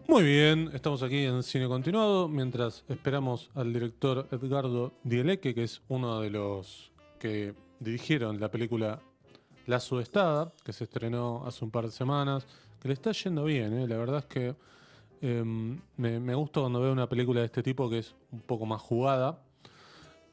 Muy bien, estamos aquí en Cine Continuado mientras esperamos al director Edgardo Dieleque, que es uno de los que dirigieron la película La Sudestada, que se estrenó hace un par de semanas, que le está yendo bien, ¿eh? La verdad es que me gusta cuando veo una película de este tipo que es un poco más jugada,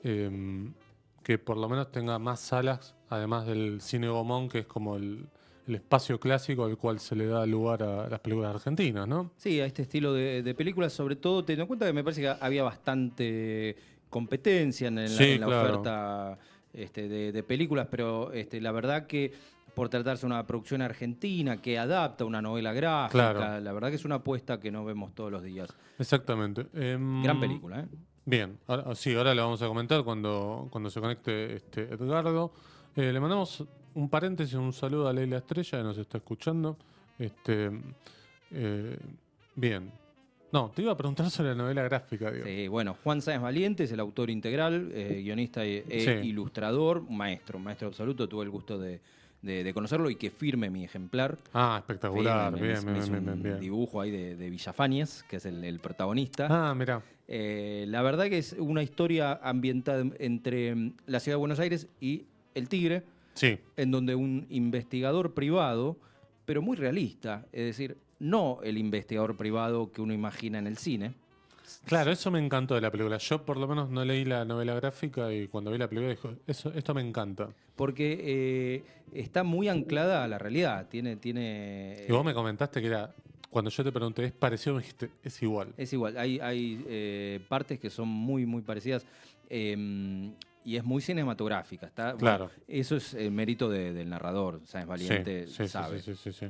que por lo menos tenga más salas, además del cine Gomón, que es como el espacio clásico al cual se le da lugar a las películas argentinas, ¿no? Sí, a este estilo de películas, sobre todo teniendo en cuenta que me parece que había bastante competencia Sí, en la claro. oferta de películas, pero la verdad que por tratarse de una producción argentina que adapta una novela Claro, gráfica, la verdad que es una apuesta que no vemos todos los días. exactamente. Gran película, ¿eh? Bien, sí, ahora lo vamos a comentar cuando se conecte Edgardo. Le mandamos un paréntesis, un saludo a Leila Estrella que nos está escuchando. Este, eh, bien. No, te iba a preguntar sobre la novela gráfica, digo. Sí, bueno, Juan Sáenz Valiente es el autor integral, guionista e Sí. ilustrador, un maestro absoluto. Tuve el gusto de conocerlo y que firme mi ejemplar. Ah, espectacular. Bien, Me bien, hizo bien, bien, un bien. dibujo ahí de Villafañez, que es el protagonista. Ah, mira. La verdad que es una historia ambientada entre la ciudad de Buenos Aires y el Tigre, Sí. en donde un investigador privado, pero muy realista, es decir, no el investigador privado que uno imagina en el cine. Claro, eso me encantó de la película. Yo por lo menos no leí la novela gráfica y cuando vi la película dijo, esto me encanta. Porque está muy anclada a la realidad. Y vos me comentaste que era, cuando yo te pregunté, ¿es parecido? Me dijiste, es igual. Es igual, hay partes que son muy parecidas y es muy cinematográfica. Bueno, Claro. eso es el mérito del narrador, Sáenz Sí, Valiente sí, sí, sí, sabe. sí, sí, sí.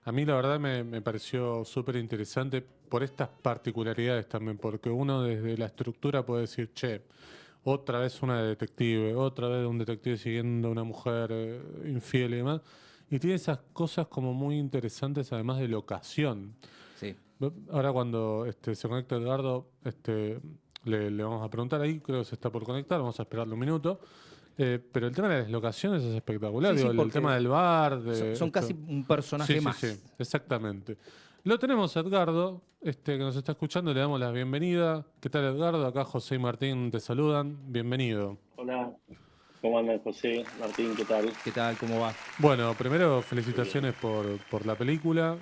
A mí la verdad me pareció súper interesante por estas particularidades también, porque uno desde la estructura puede decir, che, otra vez una de detective, otra vez un detective siguiendo a una mujer infiel y demás. Y tiene esas cosas como muy interesantes, además de locación. Sí. Ahora cuando se conecta Edgardo, le vamos a preguntar ahí, creo que se está por conectar, vamos a esperarle un minuto. Pero el tema de las locaciones es espectacular, Sí, digo, sí, el tema porque del bar, son casi esto. un Sí, personaje sí, sí, más. exactamente. Lo tenemos a Edgardo, que nos está escuchando, le damos la bienvenida. ¿Qué tal, Edgardo? Acá José y Martín te saludan. Bienvenido. Hola, ¿cómo andan José? Martín, ¿qué tal? ¿Qué tal? ¿Cómo va? Bueno, primero Muy bien. felicitaciones por la película.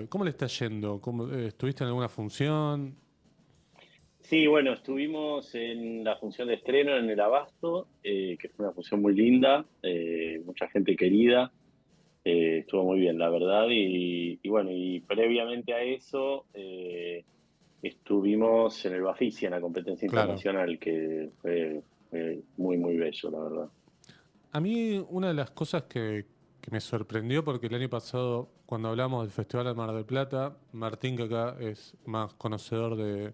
¿Cómo le está yendo? ¿Estuviste en alguna función? Sí, bueno, estuvimos en la función de estreno en el Abasto, que fue una función muy linda, mucha gente querida, estuvo muy bien, la verdad, y bueno, y previamente a eso estuvimos en el Bafisi, en la competencia Claro. internacional, que fue muy bello, la verdad. A mí una de las cosas que me sorprendió, porque el año pasado, cuando hablamos del Festival de Mar del Plata, Martín, que acá es más conocedor de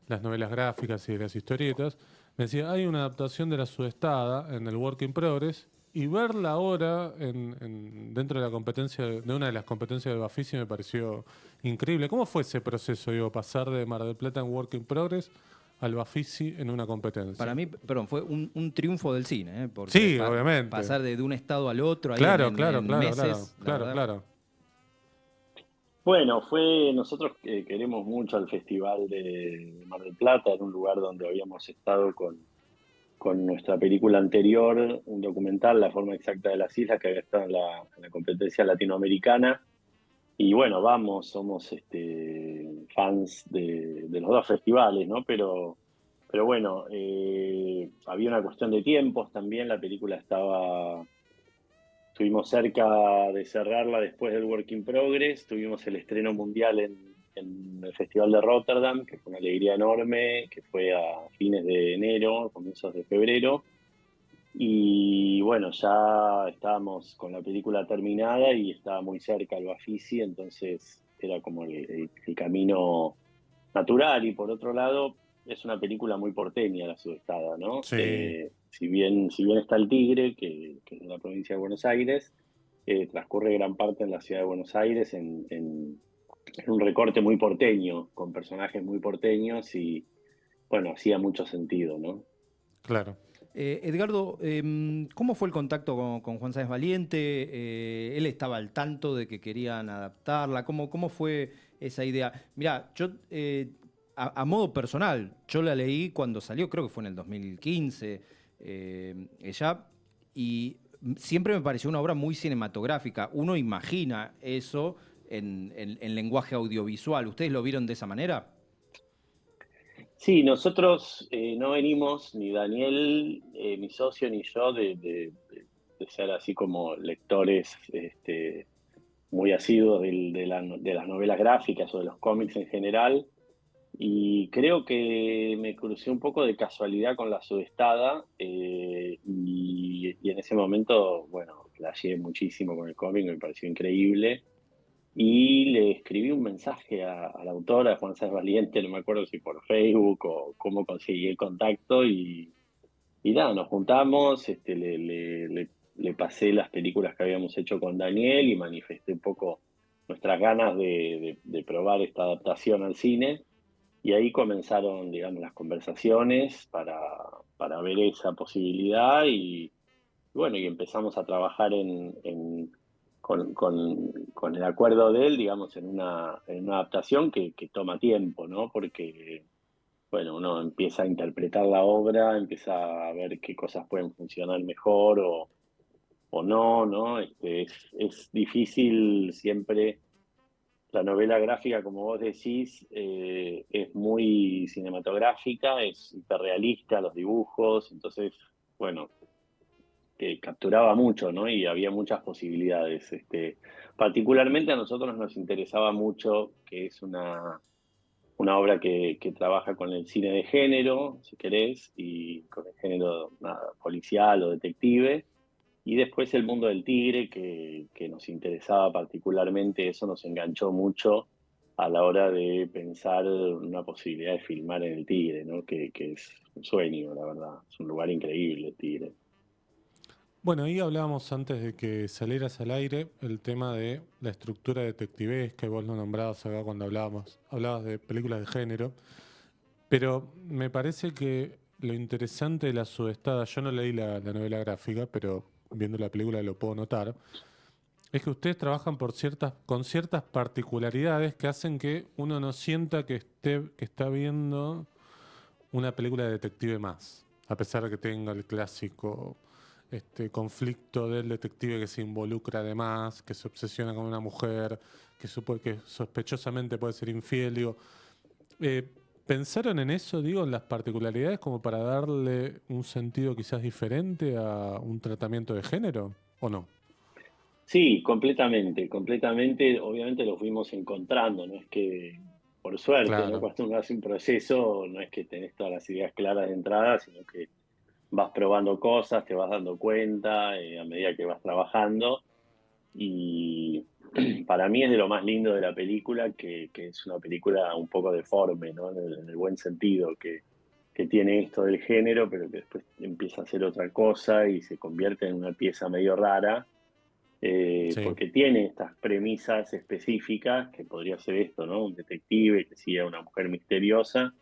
las novelas gráficas y de las historietas, me decía, hay una adaptación de La Sudestada en el Work in Progress, y verla ahora dentro de la competencia, de una de las competencias del Bafisi me pareció increíble. ¿Cómo fue ese proceso, digo, pasar de Mar del Plata en Work in Progress al Bafisi en una competencia? Para mí, perdón, fue un triunfo del cine, ¿eh? Porque Sí, obviamente. pasar de un estado al otro ahí Claro, claro, en claro, claro, meses, la claro, verdad. claro. Bueno, nosotros queremos mucho al Festival de Mar del Plata, en un lugar donde habíamos estado con nuestra película anterior, un documental, La forma exacta de las islas, que había estado en la competencia latinoamericana. Y bueno, somos fans de los dos festivales, ¿no? Pero bueno, había una cuestión de tiempos también, estuvimos cerca de cerrarla después del Work in Progress, tuvimos el estreno mundial en el Festival de Rotterdam, que fue una alegría enorme, que fue a fines de enero, comienzos de febrero. Y bueno, ya estábamos con la película terminada y estaba muy cerca el Bafisi, entonces era como el camino natural. Y por otro lado, es una película muy porteña, La Sudestada, ¿no? Sí, Si bien está el Tigre, que es de la provincia de Buenos Aires, transcurre gran parte en la ciudad de Buenos Aires en un recorte muy porteño, con personajes muy porteños y bueno, hacía mucho sentido, ¿no? claro. Edgardo, ¿cómo fue el contacto con Juan Sáenz Valiente? ¿Él estaba al tanto de que querían adaptarla? ¿Cómo fue esa idea? Mirá, yo, a modo personal, yo la leí cuando salió, creo que fue en el 2015, ella, y siempre me pareció una obra muy cinematográfica. Uno imagina eso en lenguaje audiovisual. ¿Ustedes lo vieron de esa manera? Sí, nosotros no venimos, ni Daniel, mi socio, ni yo, de ser así como lectores muy asiduos de las novelas gráficas o de los cómics en general. Y creo que me crucé un poco de casualidad con La Sudestada, y en ese momento, bueno, flasheé muchísimo con el cómic, me pareció increíble. Y le escribí un mensaje a la autora, a Juan Sáenz Valiente, no me acuerdo si por Facebook o cómo conseguí el contacto, y nada, nos juntamos, le pasé las películas que habíamos hecho con Daniel y manifesté un poco nuestras ganas de probar esta adaptación al cine. Y ahí comenzaron, digamos, las conversaciones para ver esa posibilidad y bueno, y empezamos a trabajar con el acuerdo de él, digamos, en una adaptación que toma tiempo, ¿no? Porque, bueno, uno empieza a interpretar la obra, empieza a ver qué cosas pueden funcionar mejor o no, ¿no? Es difícil siempre. La novela gráfica, como vos decís, es muy cinematográfica, es hiperrealista, los dibujos, entonces, bueno, capturaba mucho, ¿no? Y había muchas posibilidades. Particularmente a nosotros nos interesaba mucho, que es una obra que trabaja con el cine de género, si querés, y con el género nada, policial o detective. Y después el mundo del tigre, que nos interesaba particularmente, eso nos enganchó mucho a la hora de pensar una posibilidad de filmar en el Tigre, ¿no? Que es un sueño, la verdad. Es un lugar increíble el Tigre. Bueno, ahí hablábamos antes de que salieras al aire el tema de la estructura detectivesca, y vos lo nombrabas acá cuando hablabas de películas de género, pero me parece que lo interesante de La Sudestada, yo no leí la novela gráfica, pero viendo la película lo puedo notar, es que ustedes trabajan con ciertas particularidades que hacen que uno no sienta que está viendo una película de detective más, a pesar de que tenga el clásico conflicto del detective que se involucra además, que se obsesiona con una mujer, que sospechosamente puede ser infiel. Digo, eh, ¿pensaron en eso, digo, en las particularidades como para darle un sentido quizás diferente a un tratamiento de género o no? Sí, completamente, completamente. Obviamente lo fuimos encontrando, no es que, por suerte, ¿no? Claro. Cuando uno hace un proceso, no es que tenés todas las ideas claras de entrada, sino que vas probando cosas, te vas dando cuenta a medida que vas trabajando. Y para mí es de lo más lindo de la película, que es una película un poco deforme, ¿no? En el buen sentido, que tiene esto del género, pero que después empieza a hacer otra cosa y se convierte en una pieza medio rara, Sí. porque tiene estas premisas específicas, que podría ser esto, ¿no? Un detective que sigue a una mujer misteriosa,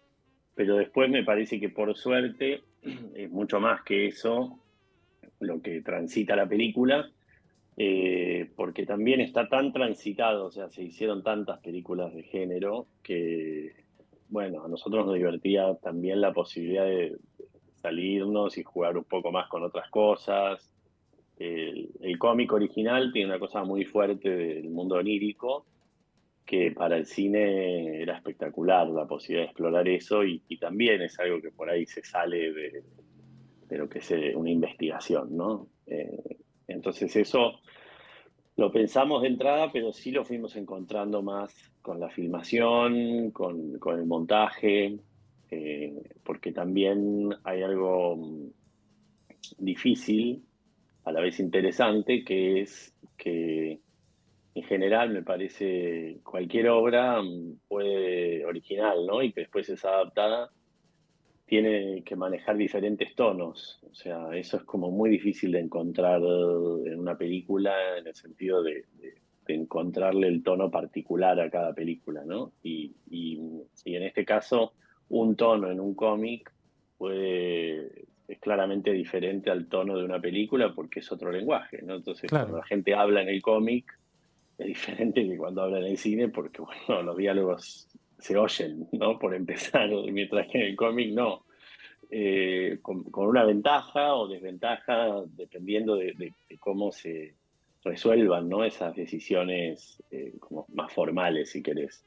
pero después me parece que por suerte es mucho más que eso lo que transita la película, porque también está tan transitado, o sea, se hicieron tantas películas de género que, bueno, a nosotros nos divertía también la posibilidad de salirnos y jugar un poco más con otras cosas. El cómic original tiene una cosa muy fuerte del mundo onírico, que para el cine era espectacular la posibilidad de explorar eso y también es algo que por ahí se sale de lo que es una investigación, ¿no? Entonces eso lo pensamos de entrada, pero sí lo fuimos encontrando más con la filmación, con el montaje, porque también hay algo difícil, a la vez interesante, que es que en general me parece cualquier obra puede original, ¿no? Y que después es adaptada, tiene que manejar diferentes tonos. O sea, eso es como muy difícil de encontrar en una película, en el sentido de encontrarle el tono particular a cada película, ¿no? Y en este caso, un tono en un cómic puede es claramente diferente al tono de una película porque es otro lenguaje, ¿no? Entonces, cuando Claro, la gente habla en el cómic, es diferente que cuando habla en el cine porque, bueno, los diálogos se oyen, ¿no? Por empezar, mientras que en el cómic no. Con una ventaja o desventaja dependiendo de cómo se resuelvan, ¿no? Esas decisiones como más formales, si querés.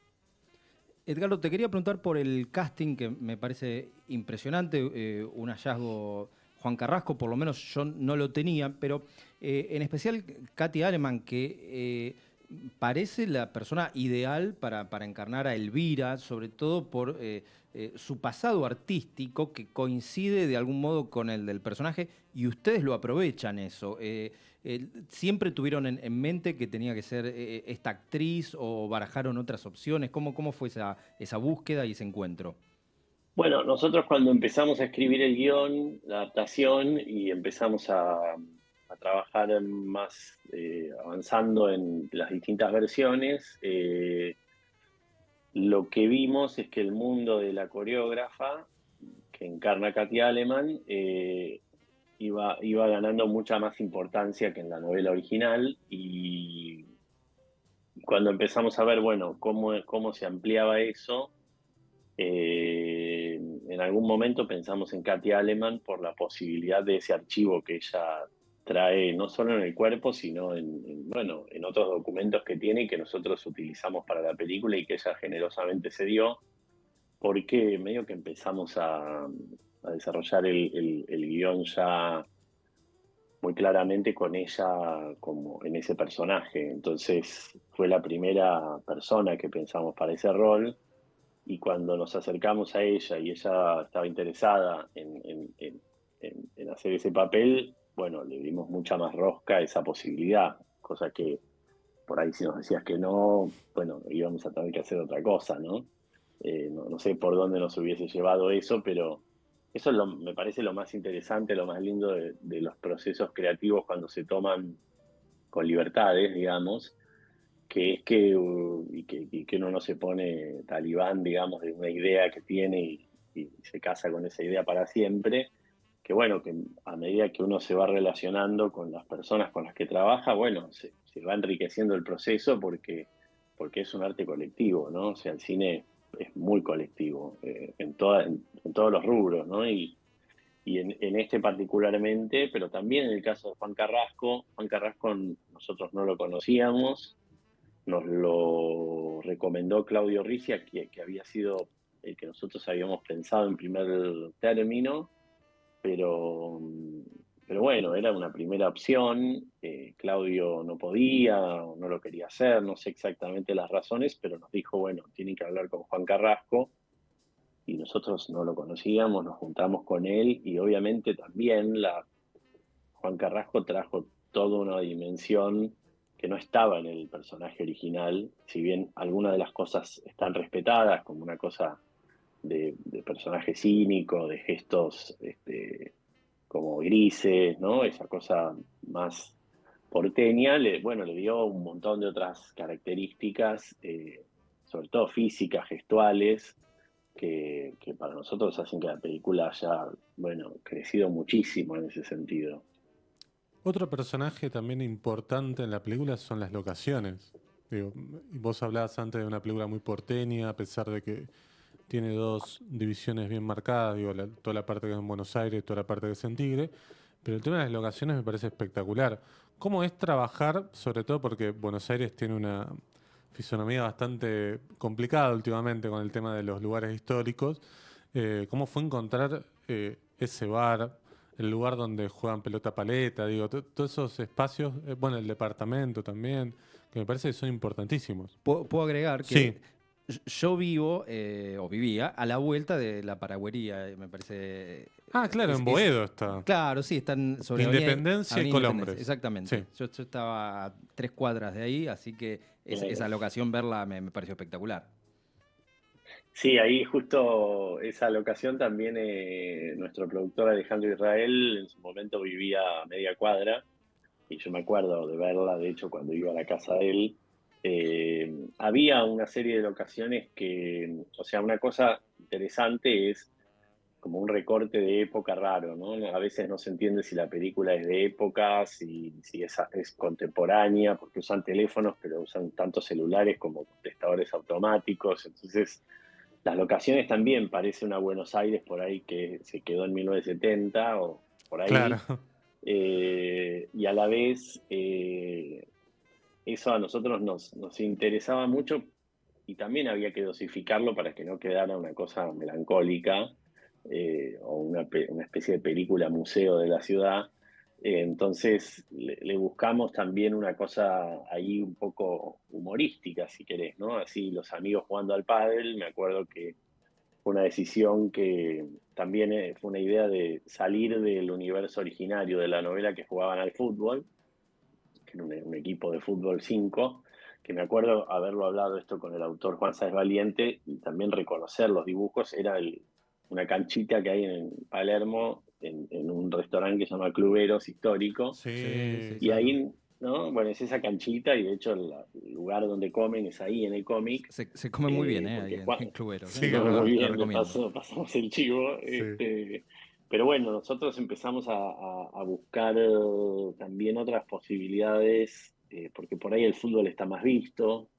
Edgardo, te quería preguntar por el casting que me parece impresionante, un hallazgo. Juan Carrasco, por lo menos yo no lo tenía, pero en especial Katy Aleman, que parece la persona ideal para encarnar a Elvira, sobre todo por su pasado artístico que coincide de algún modo con el del personaje y ustedes lo aprovechan eso. ¿Siempre tuvieron en mente que tenía que ser esta actriz o barajaron otras opciones? ¿Cómo fue esa búsqueda y ese encuentro? Bueno, nosotros cuando empezamos a escribir el guión, la adaptación, y empezamos a trabajar más avanzando en las distintas versiones, lo que vimos es que el mundo de la coreógrafa, que encarna Katy Aleman, iba ganando mucha más importancia que en la novela original y cuando empezamos a ver, bueno, cómo se ampliaba eso, en algún momento pensamos en Katy Aleman por la posibilidad de ese archivo que ella trae no solo en el cuerpo, sino bueno, en otros documentos que tiene y que nosotros utilizamos para la película y que ella generosamente se dio, porque medio que empezamos a desarrollar el guión ya muy claramente con ella como en ese personaje. Entonces fue la primera persona que pensamos para ese rol y cuando nos acercamos a ella y ella estaba interesada en hacer ese papel, bueno, le dimos mucha más rosca a esa posibilidad, cosa que por ahí si nos decías que no, bueno, íbamos a tener que hacer otra cosa, ¿no? No sé por dónde nos hubiese llevado eso, pero eso me parece lo más interesante, lo más lindo de los procesos creativos cuando se toman con libertades, digamos, que es que uno no se pone talibán, digamos, de una idea que tiene y se casa con esa idea para siempre, que bueno, que a medida que uno se va relacionando con las personas con las que trabaja, bueno, se va enriqueciendo el proceso porque es un arte colectivo, ¿no? O sea, el cine es muy colectivo en todos los rubros, ¿no? Y en este particularmente, pero también en el caso de Juan Carrasco nosotros no lo conocíamos, nos lo recomendó Claudio Riccia, que había sido el que nosotros habíamos pensado en primer término, pero, pero bueno, era una primera opción. Claudio no podía, no lo quería hacer, no sé exactamente las razones, pero nos dijo, bueno, tienen que hablar con Juan Carrasco, y nosotros no lo conocíamos, nos juntamos con él, y obviamente también Juan Carrasco trajo toda una dimensión que no estaba en el personaje original, si bien algunas de las cosas están respetadas, como una cosa de personaje cínico, de gestos como grises, ¿no? Esa cosa más porteña, bueno, le dio un montón de otras características, sobre todo físicas, gestuales, que para nosotros hacen que la película haya, bueno, crecido muchísimo en ese sentido. otro personaje también importante en la película son las locaciones. Digo, y vos hablabas antes de una película muy porteña, a pesar de que tiene dos divisiones bien marcadas, digo, toda la parte que es en Buenos Aires, toda la parte que es en Tigre, pero el tema de las locaciones me parece espectacular. ¿Cómo es trabajar, sobre todo porque Buenos Aires tiene una fisonomía bastante complicada últimamente con el tema de los lugares históricos? ¿Cómo fue encontrar ese bar, el lugar donde juegan pelota paleta, digo, todos esos espacios, bueno, el departamento también, que me parece que son importantísimos? Puedo agregar Sí. que yo vivo o vivía a la vuelta de la Paragüería, me parece. Ah, claro, en Boedo está. Claro, sí, están sobre Independencia y Avenida Independencia, Colombres. exactamente. Sí. Yo estaba a 3 cuadras de ahí, así que Claro. esa locación verla me pareció espectacular. Sí, ahí justo esa locación también nuestro productor Alejandro Israel en su momento vivía a media cuadra y yo me acuerdo de verla, de hecho, cuando iba a la casa de él. Había una serie de locaciones que, o sea, una cosa interesante es como un recorte de época raro, ¿no? A veces no se entiende si la película es de época, si es contemporánea, porque usan teléfonos, pero usan tanto celulares como contestadores automáticos. Entonces, las locaciones también parece una Buenos Aires por ahí que se quedó en 1970 o por Claro, ahí. Y a la vez, eso a nosotros nos interesaba mucho y también había que dosificarlo para que no quedara una cosa melancólica o una especie de película museo de la ciudad. Entonces le buscamos también una cosa ahí un poco humorística, si querés, ¿no? Así los amigos jugando al pádel, me acuerdo que fue una decisión que también fue una idea de salir del universo originario de la novela que jugaban al fútbol, que era un equipo de fútbol 5 que me acuerdo haberlo hablado esto con el autor Juan Sáenz Valiente y también reconocer los dibujos, era una canchita que hay en Palermo, en un restaurante que se llama Cluberos Histórico, Sí, sí, sí, y sí. claro. ahí, ¿no? Bueno, es esa canchita y de hecho el lugar donde comen es ahí en el cómic, Se come muy bien, ahí porque en Juan, Cluberos, se Sí, come muy lo bien, recomiendo. pasamos el chivo, sí. pero bueno, nosotros empezamos a buscar también otras posibilidades, porque por ahí el fútbol está más visto,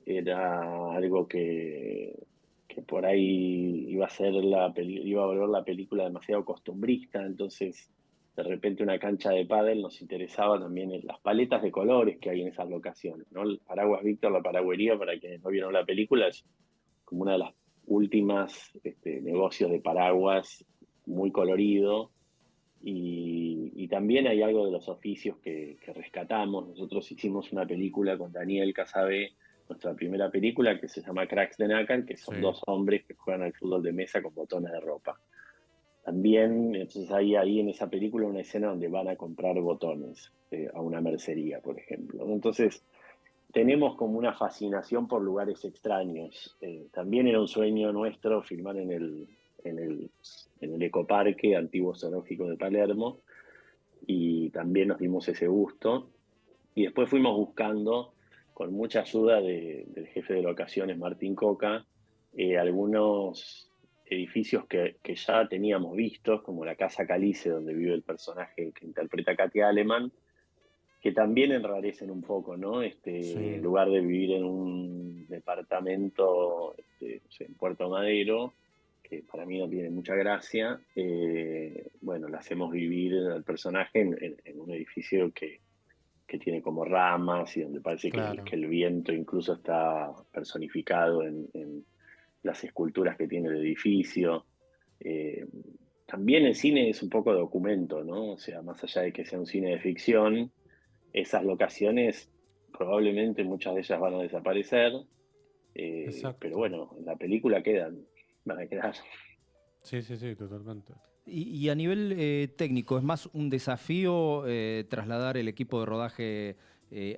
era algo que por ahí iba a ser iba a volver la película demasiado costumbrista, entonces de repente una cancha de pádel nos interesaba también en las paletas de colores que hay en esas locaciones, ¿no? El Paraguas Víctor, la Paragüería, para quienes no vieron la película, es como una de las últimas negocios de paraguas, muy colorido, y también hay algo de los oficios que rescatamos. Nosotros hicimos una película con Daniel Casabé, nuestra primera película, que se llama Cracks de Nácar, que son Sí. dos hombres que juegan al fútbol de mesa con botones de ropa. También, entonces hay ahí en esa película una escena donde van a comprar botones a una mercería, por ejemplo. Entonces, tenemos como una fascinación por lugares extraños. También era un sueño nuestro filmar en el, en el Ecoparque Antiguo Zoológico de Palermo y también nos dimos ese gusto. Y después fuimos buscando, con mucha ayuda del jefe de locaciones, Martín Coca, algunos edificios que ya teníamos vistos, como la Casa Calice, donde vive el personaje que interpreta Katia Aleman, que también enrarecen un poco, ¿no? En Sí. lugar de vivir en un departamento, no sé, en Puerto Madero, que para mí no tiene mucha gracia, bueno, le hacemos vivir al personaje en un edificio que tiene como ramas y donde parece Claro. que el viento incluso está personificado en las esculturas que tiene el edificio. Eh, También el cine es un poco documento, ¿no? O sea, más allá de que sea un cine de ficción, esas locaciones probablemente muchas de ellas van a desaparecer, pero Exacto. bueno, en la película quedan, van a quedar. Sí, sí, sí, totalmente. Y a nivel técnico, ¿es más un desafío trasladar el equipo de rodaje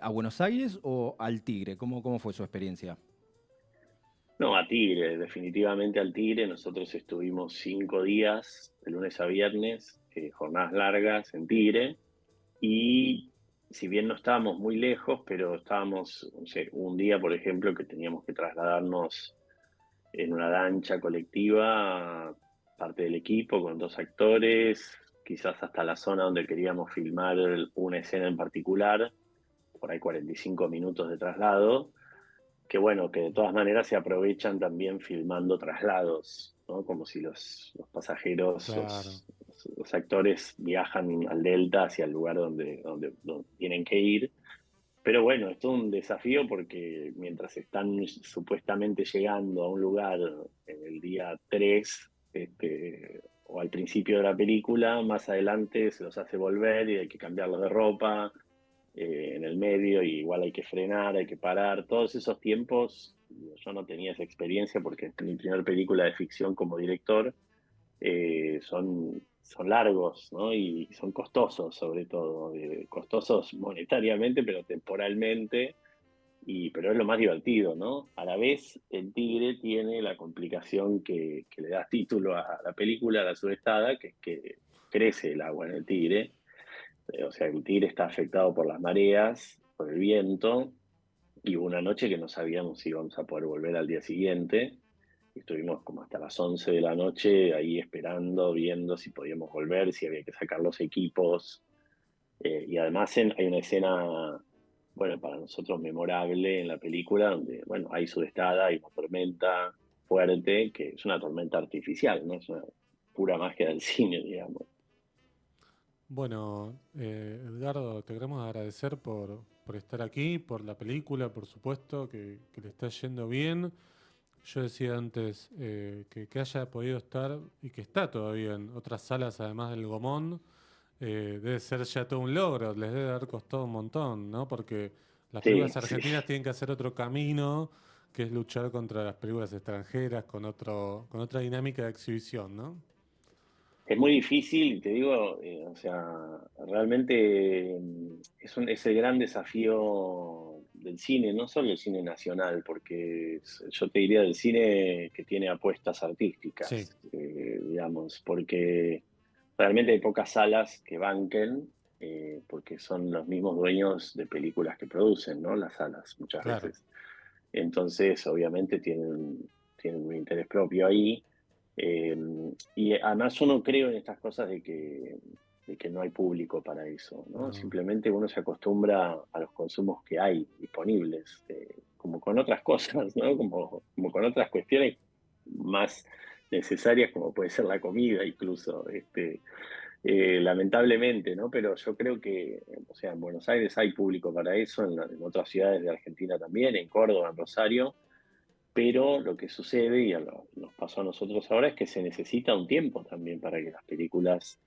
a Buenos Aires o al Tigre? ¿Cómo fue su experiencia? No, a Tigre, definitivamente al Tigre. Nosotros estuvimos 5 días, de lunes a viernes, jornadas largas en Tigre. Y si bien no estábamos muy lejos, pero estábamos, no sé, un día, por ejemplo, que teníamos que trasladarnos en una lancha colectiva, parte del equipo, con 2 actores, quizás hasta la zona donde queríamos filmar una escena en particular, por ahí 45 minutos de traslado, que bueno, que de todas maneras se aprovechan también filmando traslados, ¿no? Como si los pasajeros, Claro. los actores viajan al delta hacia el lugar donde tienen que ir. Pero bueno, es todo un desafío porque mientras están supuestamente llegando a un lugar en el día 3 o al principio de la película, más adelante se los hace volver y hay que cambiarlos de ropa en el medio, y igual hay que frenar, hay que parar. Todos esos tiempos, yo no tenía esa experiencia porque es mi primera película de ficción como director, son largos, ¿no? Y son costosos, sobre todo, costosos monetariamente, pero temporalmente, pero es lo más divertido, ¿no? A la vez, el tigre tiene la complicación que le da título a la película, a La Subestada, que es que crece el agua en el tigre, o sea, el tigre está afectado por las mareas, por el viento, y hubo una noche que no sabíamos si íbamos a poder volver al día siguiente, estuvimos como hasta las 11 de la noche ahí esperando, viendo si podíamos volver, si había que sacar los equipos. Y además hay una escena, bueno, para nosotros memorable en la película, donde, bueno, hay sudestada, hay una tormenta fuerte, que es una tormenta artificial, ¿no? Es una pura magia del cine, digamos. Bueno, Edgardo, te queremos agradecer por estar aquí, por la película, por supuesto, que le está yendo bien. Yo decía antes que haya podido estar y que está todavía en otras salas además del Gomón, debe ser ya todo un logro, les debe haber costado un montón, ¿no? Porque las Sí, películas sí. argentinas tienen que hacer otro camino, que es luchar contra las películas extranjeras con otra dinámica de exhibición, ¿no? Es muy difícil, y te digo, o sea, realmente es el gran desafío del cine, no solo el cine nacional, porque yo te diría del cine que tiene apuestas Sí, artísticas, digamos, porque realmente hay pocas salas que banquen, porque son los mismos dueños de películas que producen, ¿no? Las salas, muchas claro. veces. Entonces, obviamente, tienen un interés propio ahí. Eh, y además uno creo en estas cosas de que no hay público para eso, ¿no? No, Simplemente uno se acostumbra a los consumos que hay disponibles, como con otras cosas, ¿no? Como con otras cuestiones más necesarias, como puede ser la comida incluso, lamentablemente, ¿no? Pero yo creo que, o sea, en Buenos Aires hay público para eso, en otras ciudades de Argentina también, en Córdoba, en Rosario, pero lo que sucede, y nos pasó a nosotros ahora, es que se necesita un tiempo también para que las películas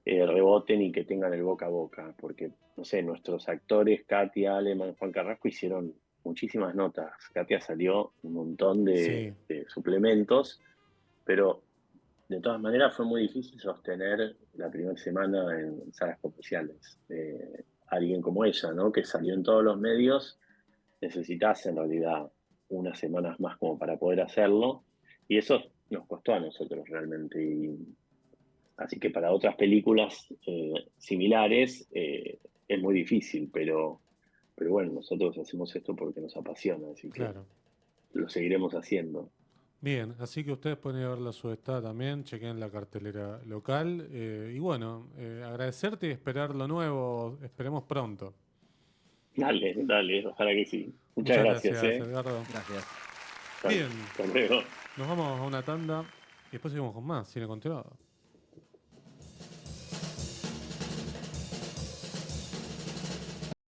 reboten y que tengan el boca a boca, porque, no sé, nuestros actores, Katia, Aleman, Juan Carrasco, hicieron muchísimas notas. Katia salió un montón sí, de suplementos, pero de todas maneras fue muy difícil sostener la primera semana en salas comerciales. Alguien como ella, ¿no? Que salió en todos los medios, necesitase en realidad unas semanas más como para poder hacerlo, y eso nos costó a nosotros realmente. Así que para otras películas similares es muy difícil, pero bueno, nosotros hacemos esto porque nos apasiona, así que claro. lo seguiremos haciendo. Bien, así que ustedes pueden ir a ver la subestada también, chequen la cartelera local. Y bueno, agradecerte y esperar lo nuevo, esperemos pronto. Dale, dale, ojalá que sí. Muchas Muchas gracias, gracias, ¿eh? Edgardo. Gracias. Hasta Bien, hasta luego. nos vamos a una tanda y después seguimos con más, Cine Continuado.